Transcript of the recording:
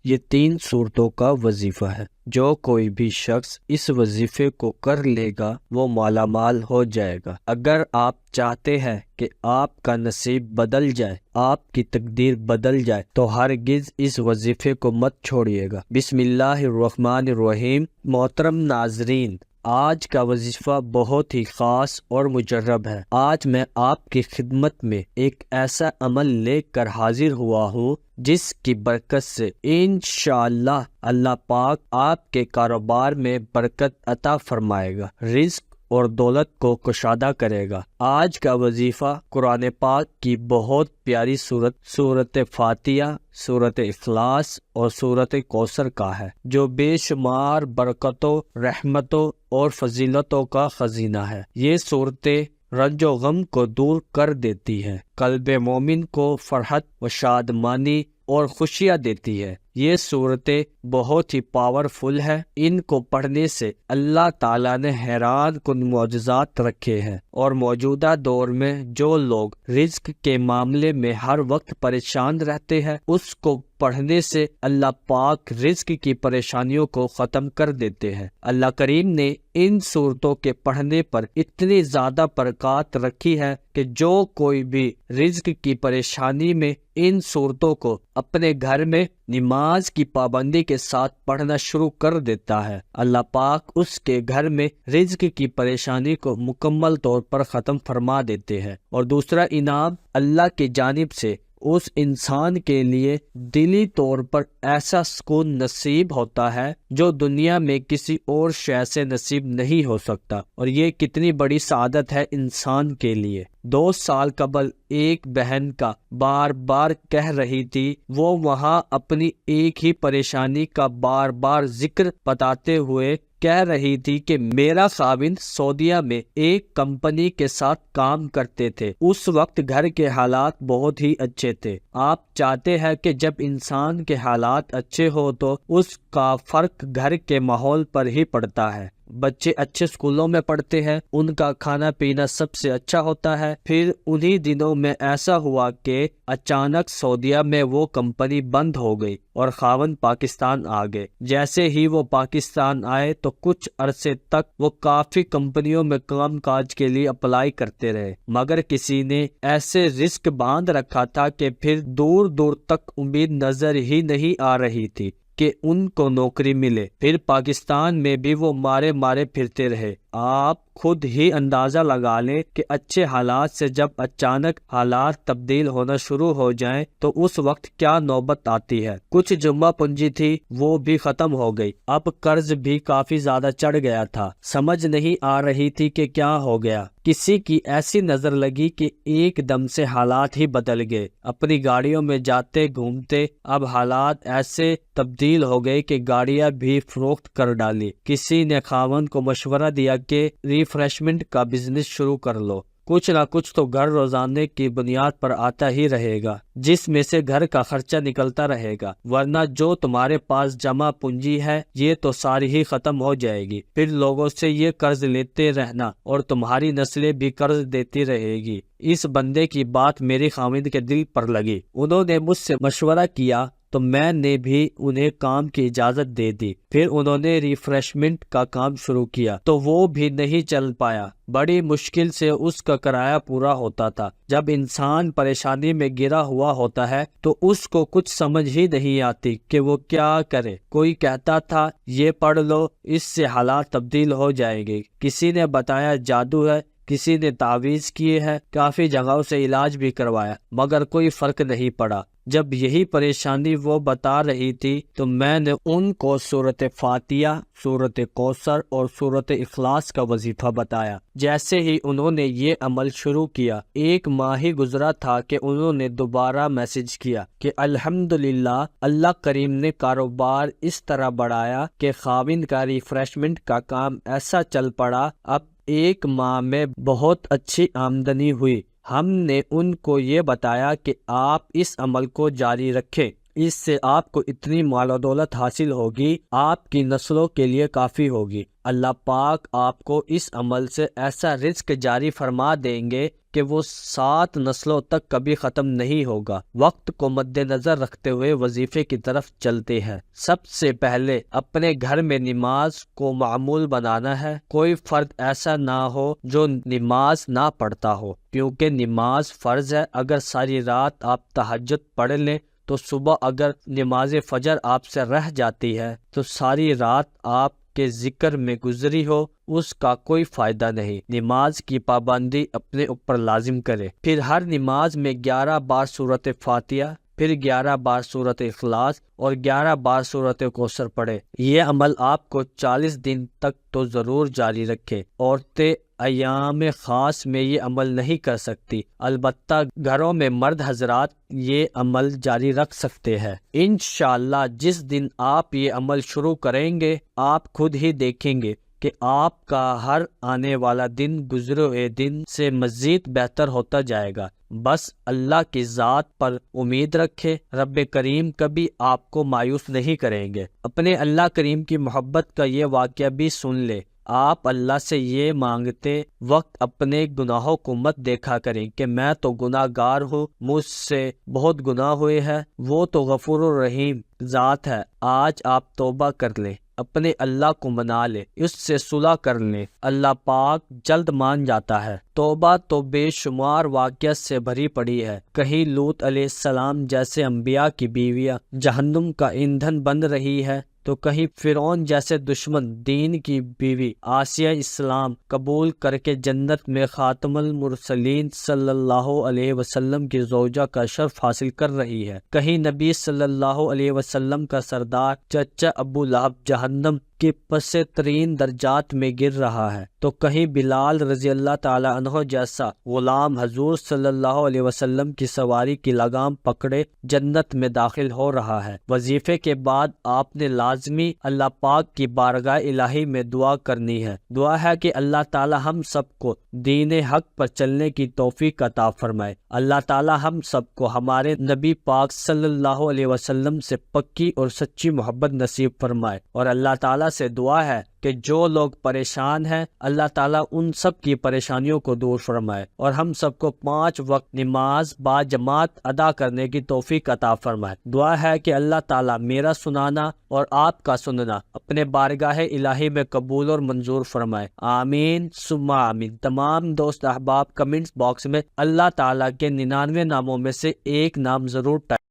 یہ 3 صورتوں کا وظیفہ ہے۔ جو کوئی بھی شخص اس وظیفے کو کر لے گا وہ مالا مال ہو جائے گا۔ اگر آپ چاہتے ہیں کہ آپ کا نصیب بدل جائے، آپ کی تقدیر بدل جائے، تو ہرگز اس وظیفے کو مت چھوڑیے گا۔ بسم اللہ الرحمن الرحیم۔ محترم ناظرین، آج کا وظیفہ بہت ہی خاص اور مجرب ہے۔ آج میں آپ کی خدمت میں ایک ایسا عمل لے کر حاضر ہوا ہوں جس کی برکت سے انشاءاللہ اللہ پاک آپ کے کاروبار میں برکت عطا فرمائے گا، رزق اور دولت کو کشادہ کرے گا۔ آج کا وظیفہ قرآن پاک کی بہت پیاری سورت فاتحہ، سورت اخلاص اور سورت کوثر کا ہے، جو بے شمار برکتوں، رحمتوں اور فضیلتوں کا خزینہ ہے۔ یہ صورتیں رنج و غم کو دور کر دیتی ہے، قلب مومن کو فرحت و شادمانی اور خوشیاں دیتی ہے۔ یہ صورتیں بہت ہی پاورفل ہے۔ ان کو پڑھنے سے اللہ تعالیٰ نے حیران کن معجزات رکھے ہیں، اور موجودہ دور میں جو لوگ رزق کے معاملے میں ہر وقت پریشان رہتے ہیں، اس کو پڑھنے سے اللہ پاک رزق کی پریشانیوں کو ختم کر دیتے ہیں۔ اللہ کریم نے ان صورتوں کے پڑھنے پر اتنی زیادہ برکات رکھی ہے کہ جو کوئی بھی رزق کی پریشانی میں ان صورتوں کو اپنے گھر میں نماز کی پابندی کے ساتھ پڑھنا شروع کر دیتا ہے، اللہ پاک اس کے گھر میں رزق کی پریشانی کو مکمل طور پر ختم فرما دیتے ہیں۔ اور دوسرا انعام اللہ کی جانب سے اس انسان کے لیے دلی طور پر ایسا سکون نصیب ہوتا ہے جو دنیا میں کسی اور شے سے نصیب نہیں ہو سکتا۔ اور یہ کتنی بڑی سعادت ہے انسان کے لیے۔ 2 سال قبل ایک بہن کا بار بار کہہ رہی تھی، وہ وہاں اپنی ایک ہی پریشانی کا بار بار ذکر بتاتے ہوئے کہہ رہی تھی کہ میرا خاوند سعودیہ میں ایک کمپنی کے ساتھ کام کرتے تھے۔ اس وقت گھر کے حالات بہت ہی اچھے تھے۔ آپ چاہتے ہیں کہ جب انسان کے حالات اچھے ہو تو اس کا فرق گھر کے ماحول پر ہی پڑتا ہے۔ بچے اچھے اسکولوں میں پڑھتے ہیں، ان کا کھانا پینا سب سے اچھا ہوتا ہے۔ پھر انہی دنوں میں ایسا ہوا کہ اچانک سعودیہ میں وہ کمپنی بند ہو گئی اور خاوند پاکستان آ گئے۔ جیسے ہی وہ پاکستان آئے تو کچھ عرصے تک وہ کافی کمپنیوں میں کام کاج کے لیے اپلائی کرتے رہے، مگر کسی نے ایسے رزق باندھ رکھا تھا کہ پھر دور دور تک امید نظر ہی نہیں آ رہی تھی کہ ان کو نوکری ملے۔ پھر پاکستان میں بھی وہ مارے پھرتے رہے۔ آپ خود ہی اندازہ لگا لیں کہ اچھے حالات سے جب اچانک حالات تبدیل ہونا شروع ہو جائیں تو اس وقت کیا نوبت آتی ہے۔ کچھ جمعہ پونجی تھی وہ بھی ختم ہو گئی، اب قرض بھی کافی زیادہ چڑھ گیا تھا، سمجھ نہیں آ رہی تھی کہ کیا ہو گیا۔ کسی کی ایسی نظر لگی کہ ایک دم سے حالات ہی بدل گئے، اپنی گاڑیوں میں جاتے گھومتے اب حالات ایسے تبدیل ہو گئے کہ گاڑیاں بھی فروخت کر ڈالی۔ کسی نے خاوند کو مشورہ دیا کہ ریفریشمنٹ کا بزنس شروع کر لو، کچھ نہ کچھ تو گھر روزانے کی بنیاد پر آتا ہی رہے گا، جس میں سے گھر کا خرچہ نکلتا رہے گا، ورنہ جو تمہارے پاس جمع پونجی ہے یہ تو ساری ہی ختم ہو جائے گی۔ پھر لوگوں سے یہ قرض لیتے رہنا اور تمہاری نسلیں بھی قرض دیتی رہے گی۔ اس بندے کی بات میری خاوند کے دل پر لگی، انہوں نے مجھ سے مشورہ کیا تو میں نے بھی انہیں کام کی اجازت دے دی۔ پھر انہوں نے ریفریشمنٹ کا کام شروع کیا تو وہ بھی نہیں چل پایا، بڑی مشکل سے اس کا کرایہ پورا ہوتا تھا۔ جب انسان پریشانی میں گرا ہوا ہوتا ہے تو اس کو کچھ سمجھ ہی نہیں آتی کہ وہ کیا کرے۔ کوئی کہتا تھا یہ پڑھ لو، اس سے حالات تبدیل ہو جائیں گے، کسی نے بتایا جادو ہے، کسی نے تعویذ کیے ہیں، کافی جگہوں سے علاج بھی کروایا، مگر کوئی فرق نہیں پڑا۔ جب یہی پریشانی وہ بتا رہی تھی تو میں نے ان کو سورت فاتحہ، سورت کوثر اور سورت اخلاص کا وظیفہ بتایا۔ جیسے ہی انہوں نے یہ عمل شروع کیا، 1 ماہ ہی گزرا تھا کہ انہوں نے دوبارہ میسج کیا کہ الحمدللہ اللہ کریم نے کاروبار اس طرح بڑھایا کہ خاوند کا ریفریشمنٹ کا کام ایسا چل پڑا، اب 1 ماہ میں بہت اچھی آمدنی ہوئی۔ ہم نے ان کو یہ بتایا کہ آپ اس عمل کو جاری رکھیں، اس سے آپ کو اتنی مال و دولت حاصل ہوگی، آپ کی نسلوں کے لیے کافی ہوگی۔ اللہ پاک آپ کو اس عمل سے ایسا رزق جاری فرما دیں گے کہ وہ 7 نسلوں تک کبھی ختم نہیں ہوگا۔ وقت کو مد نظر رکھتے ہوئے وظیفے کی طرف چلتے ہیں۔ سب سے پہلے اپنے گھر میں نماز کو معمول بنانا ہے۔ کوئی فرد ایسا نہ ہو جو نماز نہ پڑھتا ہو، کیونکہ نماز فرض ہے۔ اگر ساری رات آپ تہجد پڑھ لیں تو صبح اگر نماز فجر آپ سے رہ جاتی ہے تو ساری رات آپ کے ذکر میں گزری ہو، اس کا کوئی فائدہ نہیں۔ نماز کی پابندی اپنے اوپر لازم کرے، پھر ہر نماز میں 11 بار سورۃ فاتحہ، پھر 11 بار سورۃ اخلاص اور 11 بار سورۃ کوثر پڑھے۔ یہ عمل آپ کو 40 دن تک تو ضرور جاری رکھے۔ عورتیں ایام خاص میں یہ عمل نہیں کر سکتی، البتہ گھروں میں مرد حضرات یہ عمل جاری رکھ سکتے ہیں۔ انشاءاللہ جس دن آپ یہ عمل شروع کریں گے، آپ خود ہی دیکھیں گے کہ آپ کا ہر آنے والا دن گزرے ہوئے دن سے مزید بہتر ہوتا جائے گا۔ بس اللہ کی ذات پر امید رکھے، رب کریم کبھی آپ کو مایوس نہیں کریں گے۔ اپنے اللہ کریم کی محبت کا یہ واقعہ بھی سن لے۔ آپ اللہ سے یہ مانگتے وقت اپنے گناہوں کو مت دیکھا کریں کہ میں تو گناہ گار ہوں، مجھ سے بہت گناہ ہوئے ہیں، وہ تو غفور الرحیم ذات ہے۔ آج آپ توبہ کر لیں، اپنے اللہ کو منا لے، اس سے صلح کر لیں، اللہ پاک جلد مان جاتا ہے۔ توبہ تو بے شمار واقعات سے بھری پڑی ہے۔ کہیں لوط علیہ السلام جیسے انبیاء کی بیویاں جہنم کا ایندھن بن رہی ہے، تو کہیں فرعون جیسے دشمن دین کی بیوی آسیہ اسلام قبول کر کے جنت میں خاتم المرسلین صلی اللہ علیہ وسلم کی زوجہ کا شرف حاصل کر رہی ہے۔ کہیں نبی صلی اللہ علیہ وسلم کا سردار چچا ابو لہب جہنم کے پس ترین درجات میں گر رہا ہے، تو کہیں بلال رضی اللہ تعالی عنہ جیسا غلام حضور صلی اللہ علیہ وسلم کی سواری کی لگام پکڑے جنت میں داخل ہو رہا ہے۔ وظیفے کے بعد آپ نے لازمی اللہ پاک کی بارگاہ الہی میں دعا کرنی ہے۔ دعا ہے کہ اللہ تعالی ہم سب کو دین حق پر چلنے کی توفیق عطا فرمائے۔ اللہ تعالی ہم سب کو ہمارے نبی پاک صلی اللہ علیہ وسلم سے پکی اور سچی محبت نصیب فرمائے، اور اللہ تعالی سے دعا ہے کہ جو لوگ پریشان ہیں اللہ تعالیٰ ان سب کی پریشانیوں کو دور فرمائے، اور ہم سب کو 5 وقت نماز با جماعت ادا کرنے کی توفیق عطا فرمائے۔ دعا ہے کہ اللہ تعالیٰ میرا سنانا اور آپ کا سننا اپنے بارگاہ الہی میں قبول اور منظور فرمائے۔ آمین ثم آمین۔ تمام دوست احباب کمنٹس باکس میں اللہ تعالیٰ کے 99 ناموں میں سے ایک نام ضرور ٹائپ